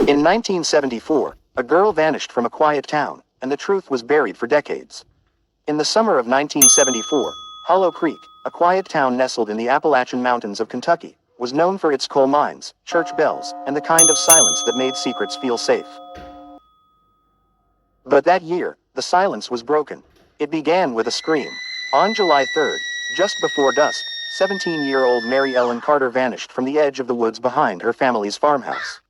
In 1974, a girl vanished from a quiet town, and the truth was buried for decades. In the summer of 1974, Hollow Creek, a quiet town nestled in the Appalachian Mountains of Kentucky, was known for its coal mines, church bells, and the kind of silence that made secrets feel safe. But that year, the silence was broken. It began with a scream. On July 3rd, just before dusk, 17-year-old Mary Ellen Carter vanished from the edge of the woods behind her family's farmhouse.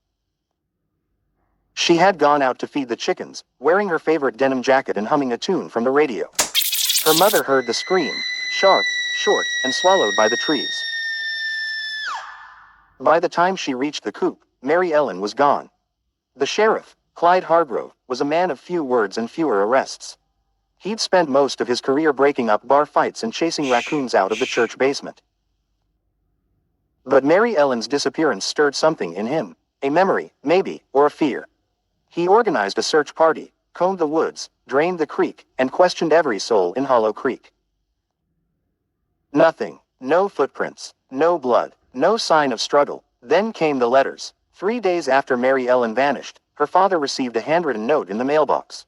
She had gone out to feed the chickens, wearing her favorite denim jacket and humming a tune from the radio. Her mother heard the scream, sharp, short, and swallowed by the trees. By the time she reached the coop, Mary Ellen was gone. The sheriff, Clyde Hargrove, was a man of few words and fewer arrests. He'd spent most of his career breaking up bar fights and chasing raccoons out of the church basement. But Mary Ellen's disappearance stirred something in him, a memory, maybe, or a fear. He organized a search party, combed the woods, drained the creek, and questioned every soul in Hollow Creek. Nothing. No footprints. No blood. No sign of struggle. Then came the letters. 3 days after Mary Ellen vanished, her father received a handwritten note in the mailbox.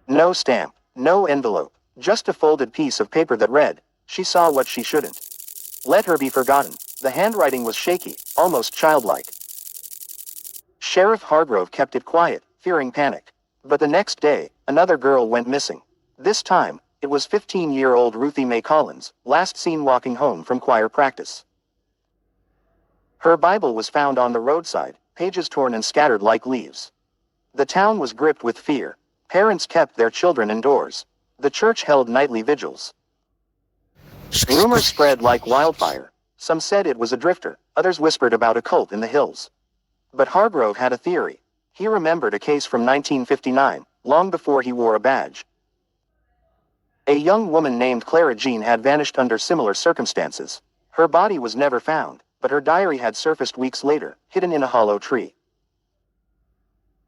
No stamp. No envelope. Just a folded piece of paper that read, "She saw what she shouldn't. Let her be forgotten." The handwriting was shaky, almost childlike. Sheriff Hargrove kept it quiet, fearing panic. But the next day, another girl went missing. This time, it was 15-year-old Ruthie Mae Collins, last seen walking home from choir practice. Her Bible was found on the roadside, pages torn and scattered like leaves. The town was gripped with fear. Parents kept their children indoors. The church held nightly vigils. Rumors spread like wildfire. Some said it was a drifter, others whispered about a cult in the hills. But Hargrove had a theory. He remembered a case from 1959, long before he wore a badge. A young woman named Clara Jean had vanished under similar circumstances. Her body was never found, but her diary had surfaced weeks later, hidden in a hollow tree.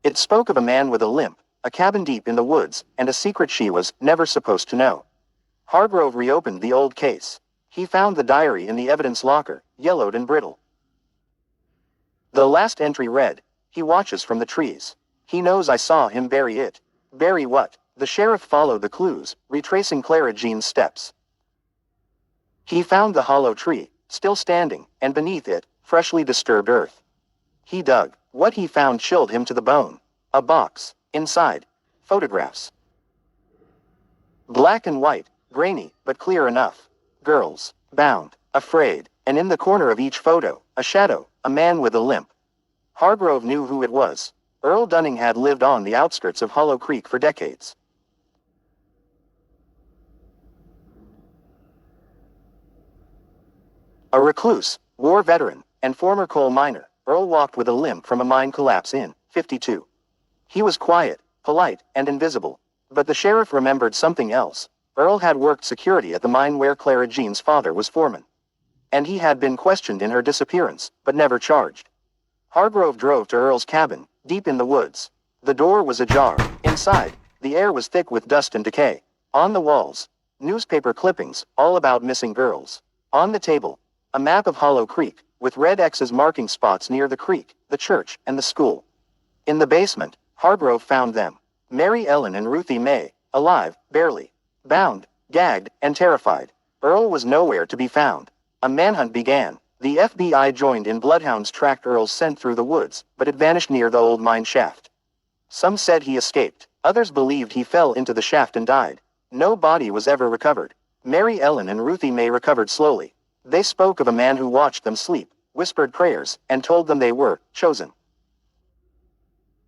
It spoke of a man with a limp, a cabin deep in the woods, and a secret she was never supposed to know. Hargrove reopened the old case. He found the diary in the evidence locker, yellowed and brittle. The last entry read, "He watches from the trees. He knows I saw him bury it." Bury what? The sheriff followed the clues, retracing Clara Jean's steps. He found the hollow tree, still standing, and beneath it, freshly disturbed earth. He dug. What he found chilled him to the bone. A box. Inside, photographs. Black and white, grainy, but clear enough. Girls, bound, afraid, and in the corner of each photo, a shadow, a man with a limp. Hargrove knew who it was. Earl Dunning had lived on the outskirts of Hollow Creek for decades. A recluse, war veteran, and former coal miner, Earl walked with a limp from a mine collapse in '52. He was quiet, polite, and invisible. But the sheriff remembered something else. Earl had worked security at the mine where Clara Jean's father was foreman. And he had been questioned in her disappearance, but never charged. Hargrove drove to Earl's cabin, deep in the woods. The door was ajar. Inside, the air was thick with dust and decay. On the walls, newspaper clippings, all about missing girls. On the table, a map of Hollow Creek, with red X's marking spots near the creek, the church, and the school. In the basement, Hargrove found them. Mary Ellen and Ruthie Mae, alive, barely. Bound, gagged, and terrified. Earl was nowhere to be found. A manhunt began. The FBI joined in. Bloodhounds tracked Earl's scent through the woods, but it vanished near the old mine shaft. Some said he escaped. Others believed he fell into the shaft and died. No body was ever recovered. Mary Ellen and Ruthie Mae recovered slowly. They spoke of a man who watched them sleep, whispered prayers, and told them they were chosen.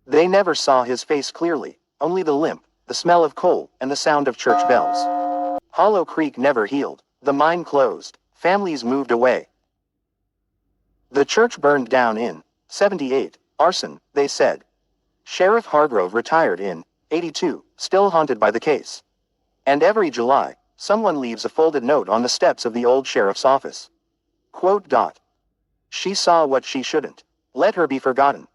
They never saw his face clearly, only the limp, the smell of coal, and the sound of church bells. Hollow Creek never healed. The mine closed. Families moved away. The church burned down in '78. Arson, they said. Sheriff Hargrove retired in '82, still haunted by the case. And every July, someone leaves a folded note on the steps of the old sheriff's office. Quote. "She saw what she shouldn't. Let her be forgotten."